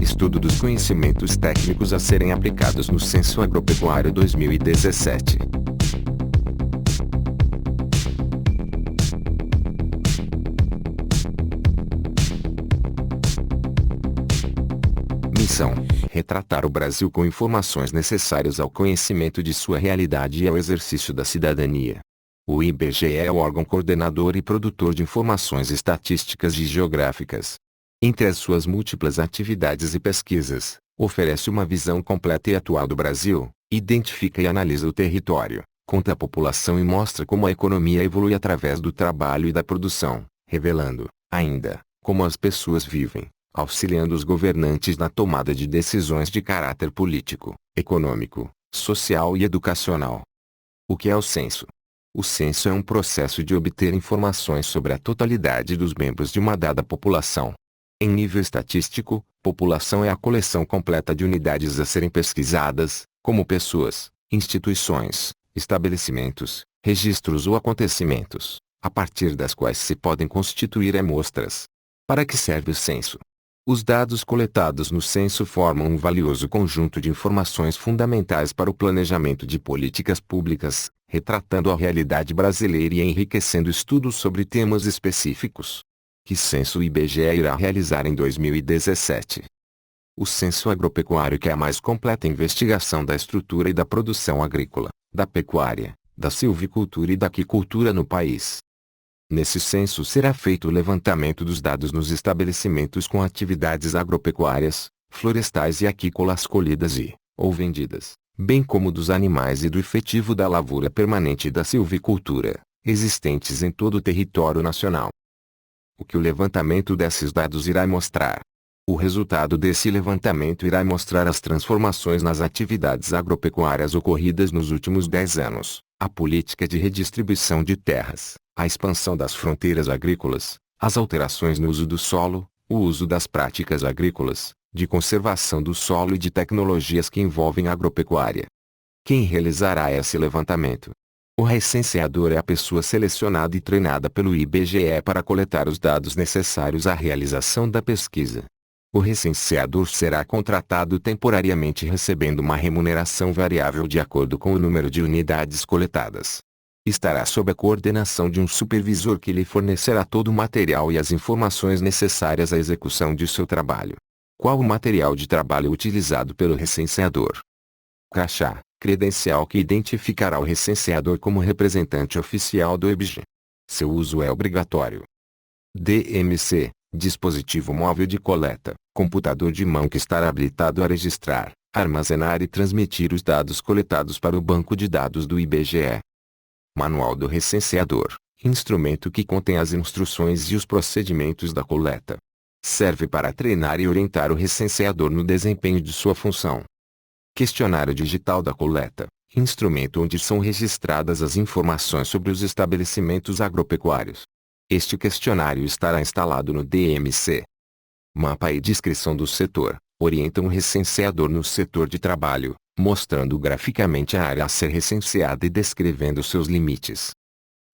Estudo dos conhecimentos técnicos a serem aplicados no Censo Agropecuário 2017. Missão: retratar o Brasil com informações necessárias ao conhecimento de sua realidade e ao exercício da cidadania. O IBGE é o órgão coordenador e produtor de informações estatísticas e geográficas. Entre as suas múltiplas atividades e pesquisas, oferece uma visão completa e atual do Brasil, identifica e analisa o território, conta a população e mostra como a economia evolui através do trabalho e da produção, revelando, ainda, como as pessoas vivem, auxiliando os governantes na tomada de decisões de caráter político, econômico, social e educacional. O que é o censo? O censo é um processo de obter informações sobre a totalidade dos membros de uma dada população. Em nível estatístico, população é a coleção completa de unidades a serem pesquisadas, como pessoas, instituições, estabelecimentos, registros ou acontecimentos, a partir das quais se podem constituir amostras. Para que serve o censo? Os dados coletados no censo formam um valioso conjunto de informações fundamentais para o planejamento de políticas públicas, retratando a realidade brasileira e enriquecendo estudos sobre temas específicos. Que censo o IBGE irá realizar em 2017? O Censo Agropecuário, que é a mais completa investigação da estrutura e da produção agrícola, da pecuária, da silvicultura e da aquicultura no país. Nesse censo será feito o levantamento dos dados nos estabelecimentos com atividades agropecuárias, florestais e aquícolas colhidas ou vendidas, bem como dos animais e do efetivo da lavoura permanente e da silvicultura, existentes em todo o território nacional. O que o levantamento desses dados irá mostrar? O resultado desse levantamento irá mostrar as transformações nas atividades agropecuárias ocorridas nos últimos 10 anos, a política de redistribuição de terras, a expansão das fronteiras agrícolas, as alterações no uso do solo, o uso das práticas agrícolas, de conservação do solo e de tecnologias que envolvem a agropecuária. Quem realizará esse levantamento? O recenseador é a pessoa selecionada e treinada pelo IBGE para coletar os dados necessários à realização da pesquisa. O recenseador será contratado temporariamente recebendo uma remuneração variável de acordo com o número de unidades coletadas. Estará sob a coordenação de um supervisor que lhe fornecerá todo o material e as informações necessárias à execução de seu trabalho. Qual o material de trabalho utilizado pelo recenseador? Crachá, credencial que identificará o recenseador como representante oficial do IBGE. Seu uso é obrigatório. DMC, dispositivo móvel de coleta, computador de mão que estará habilitado a registrar, armazenar e transmitir os dados coletados para o banco de dados do IBGE. Manual do recenseador, instrumento que contém as instruções e os procedimentos da coleta. Serve para treinar e orientar o recenseador no desempenho de sua função. Questionário digital da coleta, instrumento onde são registradas as informações sobre os estabelecimentos agropecuários. Este questionário estará instalado no DMC. Mapa e descrição do setor, orientam o recenseador no setor de trabalho, mostrando graficamente a área a ser recenseada e descrevendo seus limites.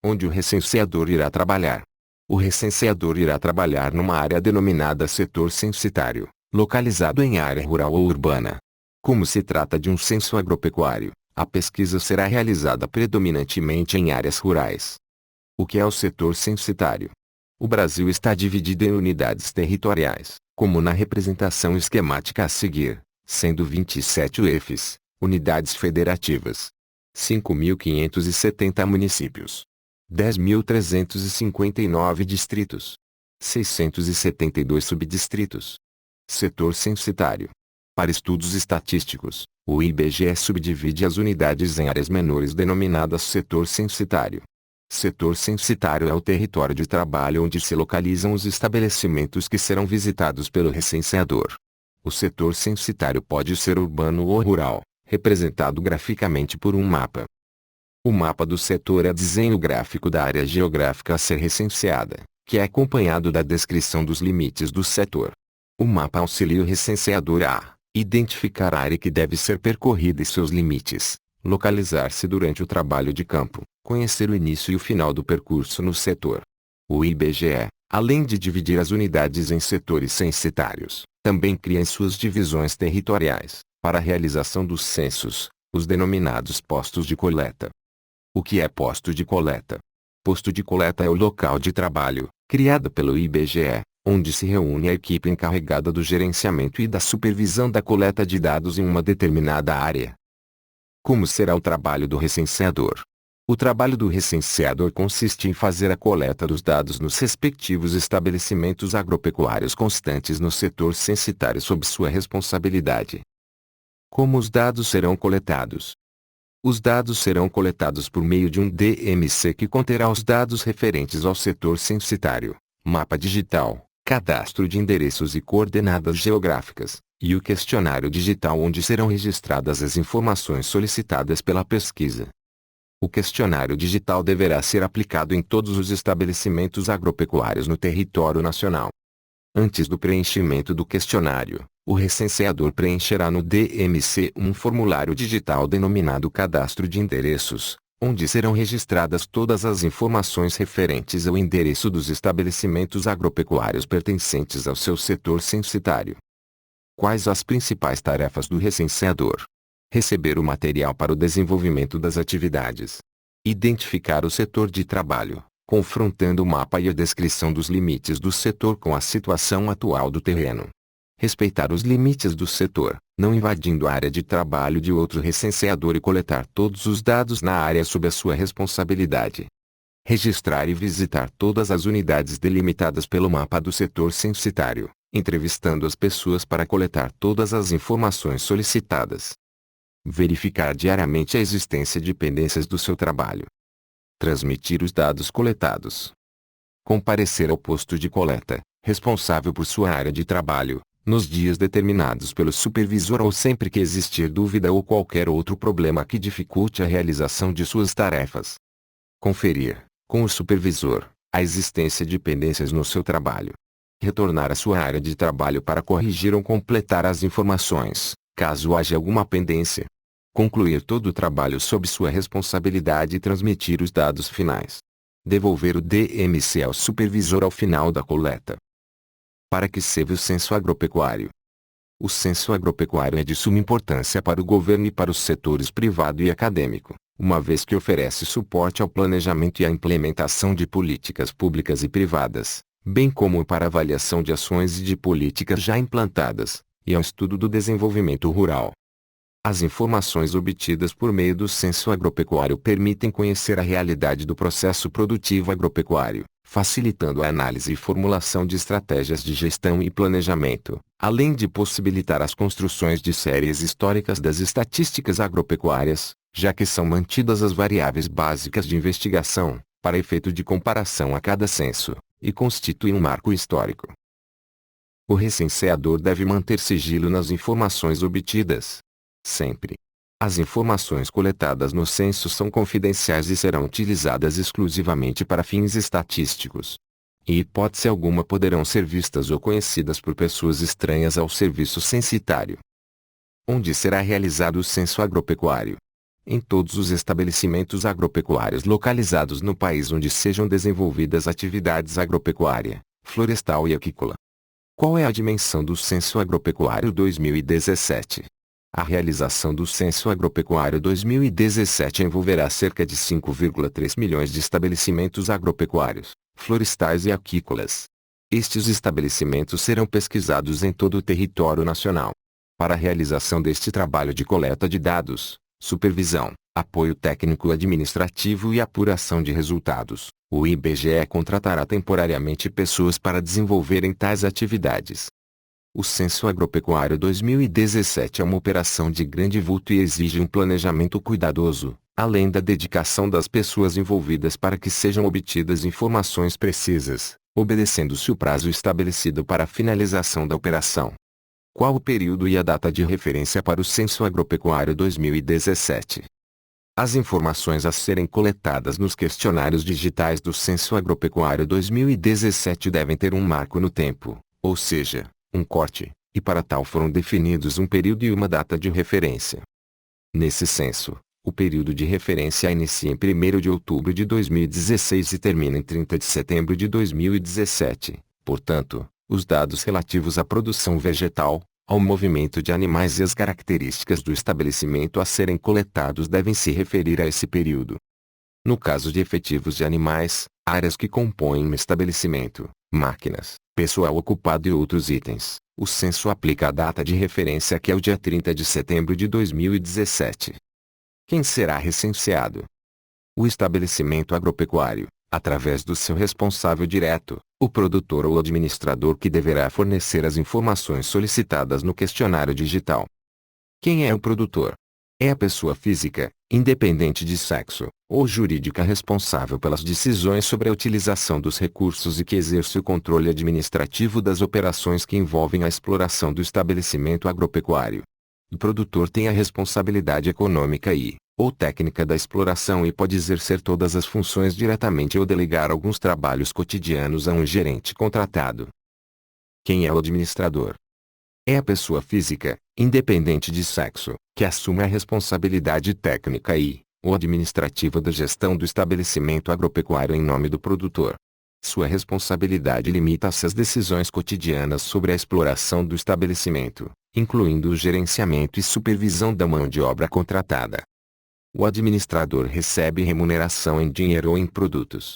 Onde o recenseador irá trabalhar? O recenseador irá trabalhar numa área denominada setor censitário, localizado em área rural ou urbana. Como se trata de um censo agropecuário, a pesquisa será realizada predominantemente em áreas rurais. O que é o setor censitário? O Brasil está dividido em unidades territoriais, como na representação esquemática a seguir, sendo 27 UFs, unidades federativas, 5.570 municípios, 10.359 distritos, 672 subdistritos. Setor censitário. Para estudos estatísticos, o IBGE subdivide as unidades em áreas menores denominadas setor censitário. Setor censitário é o território de trabalho onde se localizam os estabelecimentos que serão visitados pelo recenseador. O setor censitário pode ser urbano ou rural, representado graficamente por um mapa. O mapa do setor é desenho gráfico da área geográfica a ser recenseada, que é acompanhado da descrição dos limites do setor. O mapa auxilia o recenseador a identificar a área que deve ser percorrida e seus limites, localizar-se durante o trabalho de campo, conhecer o início e o final do percurso no setor. O IBGE, além de dividir as unidades em setores censitários, Também cria em suas divisões territoriais, para a realização dos censos, os denominados postos de coleta. O que é posto de coleta? Posto de coleta é o local de trabalho, criado pelo IBGE, onde se reúne a equipe encarregada do gerenciamento e da supervisão da coleta de dados em uma determinada área. Como será o trabalho do recenseador? O trabalho do recenseador consiste em fazer a coleta dos dados nos respectivos estabelecimentos agropecuários constantes no setor censitário sob sua responsabilidade. Como os dados serão coletados? Os dados serão coletados por meio de um DMC que conterá os dados referentes ao setor censitário, mapa digital, cadastro de endereços e coordenadas geográficas, e o questionário digital onde serão registradas as informações solicitadas pela pesquisa. O questionário digital deverá ser aplicado em todos os estabelecimentos agropecuários no território nacional. Antes do preenchimento do questionário, o recenseador preencherá no DMC um formulário digital denominado Cadastro de Endereços, onde serão registradas todas as informações referentes ao endereço dos estabelecimentos agropecuários pertencentes ao seu setor censitário. Quais as principais tarefas do recenseador? Receber o material para o desenvolvimento das atividades. Identificar o setor de trabalho, confrontando o mapa e a descrição dos limites do setor com a situação atual do terreno. Respeitar os limites do setor, não invadindo a área de trabalho de outro recenseador e coletar todos os dados na área sob a sua responsabilidade. Registrar e visitar todas as unidades delimitadas pelo mapa do setor censitário, entrevistando as pessoas para coletar todas as informações solicitadas. Verificar diariamente a existência de pendências do seu trabalho. Transmitir os dados coletados. Comparecer ao posto de coleta, responsável por sua área de trabalho, nos dias determinados pelo supervisor ou sempre que existir dúvida ou qualquer outro problema que dificulte a realização de suas tarefas. Conferir, com o supervisor, a existência de pendências no seu trabalho. Retornar à sua área de trabalho para corrigir ou completar as informações, caso haja alguma pendência. Concluir todo o trabalho sob sua responsabilidade e transmitir os dados finais. Devolver o DMC ao supervisor ao final da coleta. Para que serve o censo agropecuário? O censo agropecuário é de suma importância para o governo e para os setores privado e acadêmico, uma vez que oferece suporte ao planejamento e à implementação de políticas públicas e privadas, bem como para avaliação de ações e de políticas já implantadas, e ao estudo do desenvolvimento rural. As informações obtidas por meio do censo agropecuário permitem conhecer a realidade do processo produtivo agropecuário, facilitando a análise e formulação de estratégias de gestão e planejamento, além de possibilitar as construções de séries históricas das estatísticas agropecuárias, já que são mantidas as variáveis básicas de investigação, para efeito de comparação a cada censo, e constituem um marco histórico. O recenseador deve manter sigilo nas informações obtidas. Sempre. As informações coletadas no censo são confidenciais e serão utilizadas exclusivamente para fins estatísticos. Em hipótese alguma poderão ser vistas ou conhecidas por pessoas estranhas ao serviço censitário. Onde será realizado o censo agropecuário? Em todos os estabelecimentos agropecuários localizados no país onde sejam desenvolvidas atividades agropecuária, florestal e aquícola. Qual é a dimensão do Censo Agropecuário 2017? A realização do Censo Agropecuário 2017 envolverá cerca de 5,3 milhões de estabelecimentos agropecuários, florestais e aquícolas. Estes estabelecimentos serão pesquisados em todo o território nacional. Para a realização deste trabalho de coleta de dados, supervisão, apoio técnico-administrativo e apuração de resultados, o IBGE contratará temporariamente pessoas para desenvolverem tais atividades. O Censo Agropecuário 2017 é uma operação de grande vulto e exige um planejamento cuidadoso, além da dedicação das pessoas envolvidas para que sejam obtidas informações precisas, obedecendo-se o prazo estabelecido para a finalização da operação. Qual o período e a data de referência para o Censo Agropecuário 2017? As informações a serem coletadas nos questionários digitais do Censo Agropecuário 2017 devem ter um marco no tempo, ou seja, um corte, e para tal foram definidos um período e uma data de referência. Nesse censo, o período de referência inicia em 1º de outubro de 2016 e termina em 30 de setembro de 2017, portanto, Os dados relativos à produção vegetal, ao movimento de animais e às características do estabelecimento a serem coletados devem se referir a esse período. No caso de efetivos de animais, áreas que compõem um estabelecimento, máquinas, pessoal ocupado e outros itens, o censo aplica a data de referência que é o dia 30 de setembro de 2017. Quem será recenseado? O estabelecimento agropecuário, através do seu responsável direto, o produtor ou administrador que deverá fornecer as informações solicitadas no questionário digital. Quem é o produtor? É a pessoa física, independente de sexo, ou jurídica responsável pelas decisões sobre a utilização dos recursos e que exerce o controle administrativo das operações que envolvem a exploração do estabelecimento agropecuário. O produtor tem a responsabilidade econômica ou técnica da exploração e pode exercer todas as funções diretamente ou delegar alguns trabalhos cotidianos a um gerente contratado. Quem é o administrador? É a pessoa física, independente de sexo, que assume a responsabilidade técnica ou administrativa da gestão do estabelecimento agropecuário em nome do produtor. Sua responsabilidade limita-se às decisões cotidianas sobre a exploração do estabelecimento, incluindo o gerenciamento e supervisão da mão de obra contratada. O administrador recebe remuneração em dinheiro ou em produtos.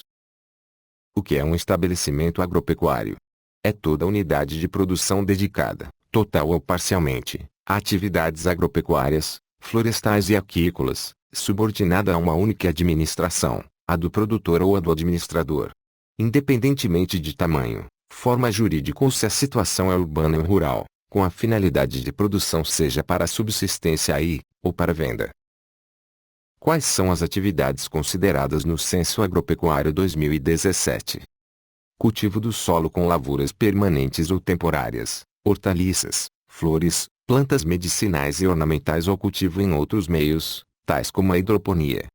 O que é um estabelecimento agropecuário? É toda unidade de produção dedicada, total ou parcialmente, a atividades agropecuárias, florestais e aquícolas, subordinada a uma única administração, a do produtor ou a do administrador. Independentemente de tamanho, forma jurídica ou se a situação é urbana ou rural, com a finalidade de produção seja para subsistência ou para venda. Quais são as atividades consideradas no Censo Agropecuário 2017? Cultivo do solo com lavouras permanentes ou temporárias, hortaliças, flores, plantas medicinais e ornamentais ou cultivo em outros meios, tais como a hidroponia.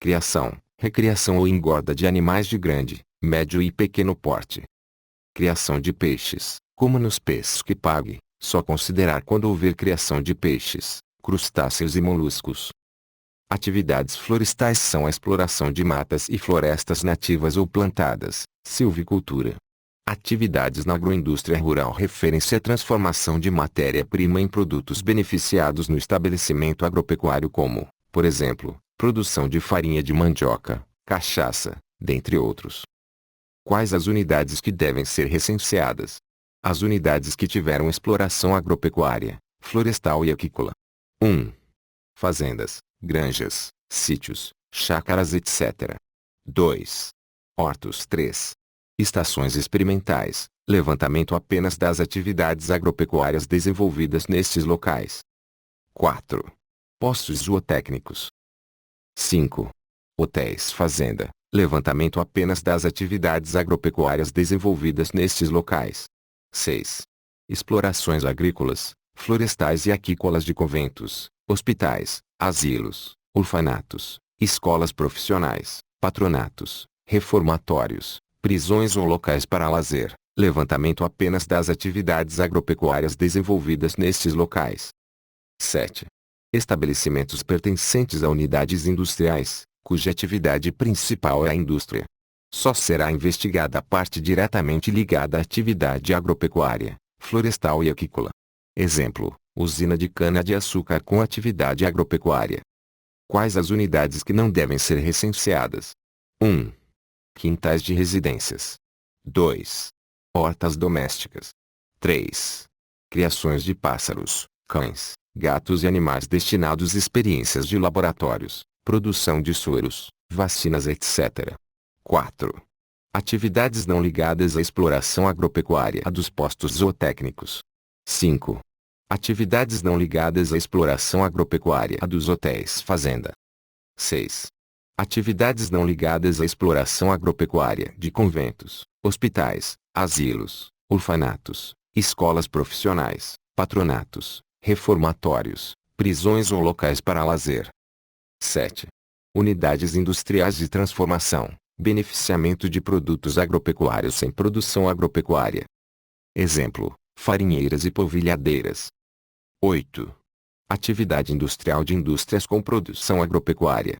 Criação, recriação ou engorda de animais de grande, médio e pequeno porte. Criação de peixes, como nos peixes que pague, só considerar quando houver criação de peixes, crustáceos e moluscos. Atividades florestais são a exploração de matas e florestas nativas ou plantadas, silvicultura. Atividades na agroindústria rural referem-se à transformação de matéria-prima em produtos beneficiados no estabelecimento agropecuário como, por exemplo, produção de farinha de mandioca, cachaça, dentre outros. Quais as unidades que devem ser recenseadas? As unidades que tiveram exploração agropecuária, florestal e aquícola. 1. Fazendas, granjas, sítios, chácaras etc. 2. Hortos. 3. Estações experimentais, levantamento apenas das atividades agropecuárias desenvolvidas nestes locais. 4. Postos zootécnicos. 5. Hotéis fazenda, levantamento apenas das atividades agropecuárias desenvolvidas nestes locais. 6. Explorações agrícolas, florestais e aquícolas de conventos, hospitais, asilos, orfanatos, escolas profissionais, patronatos, reformatórios, prisões ou locais para lazer, levantamento apenas das atividades agropecuárias desenvolvidas nestes locais. 7. Estabelecimentos pertencentes a unidades industriais, cuja atividade principal é a indústria. Só será investigada a parte diretamente ligada à atividade agropecuária, florestal e aquícola. Exemplo, usina de cana-de-açúcar com atividade agropecuária. Quais as unidades que não devem ser recenseadas? 1. Quintais de residências. 2. Hortas domésticas. 3. Criações de pássaros, cães, gatos e animais destinados a experiências de laboratórios, produção de soros, vacinas etc. 4. Atividades não ligadas à exploração agropecuária dos postos zootécnicos. 5. Atividades não ligadas à exploração agropecuária dos hotéis fazenda. 6. Atividades não ligadas à exploração agropecuária de conventos, hospitais, asilos, orfanatos, escolas profissionais, patronatos, reformatórios, prisões ou locais para lazer. 7. Unidades industriais de transformação, beneficiamento de produtos agropecuários sem produção agropecuária. Exemplo, farinheiras e polvilhadeiras. 8. Atividade industrial de indústrias com produção agropecuária.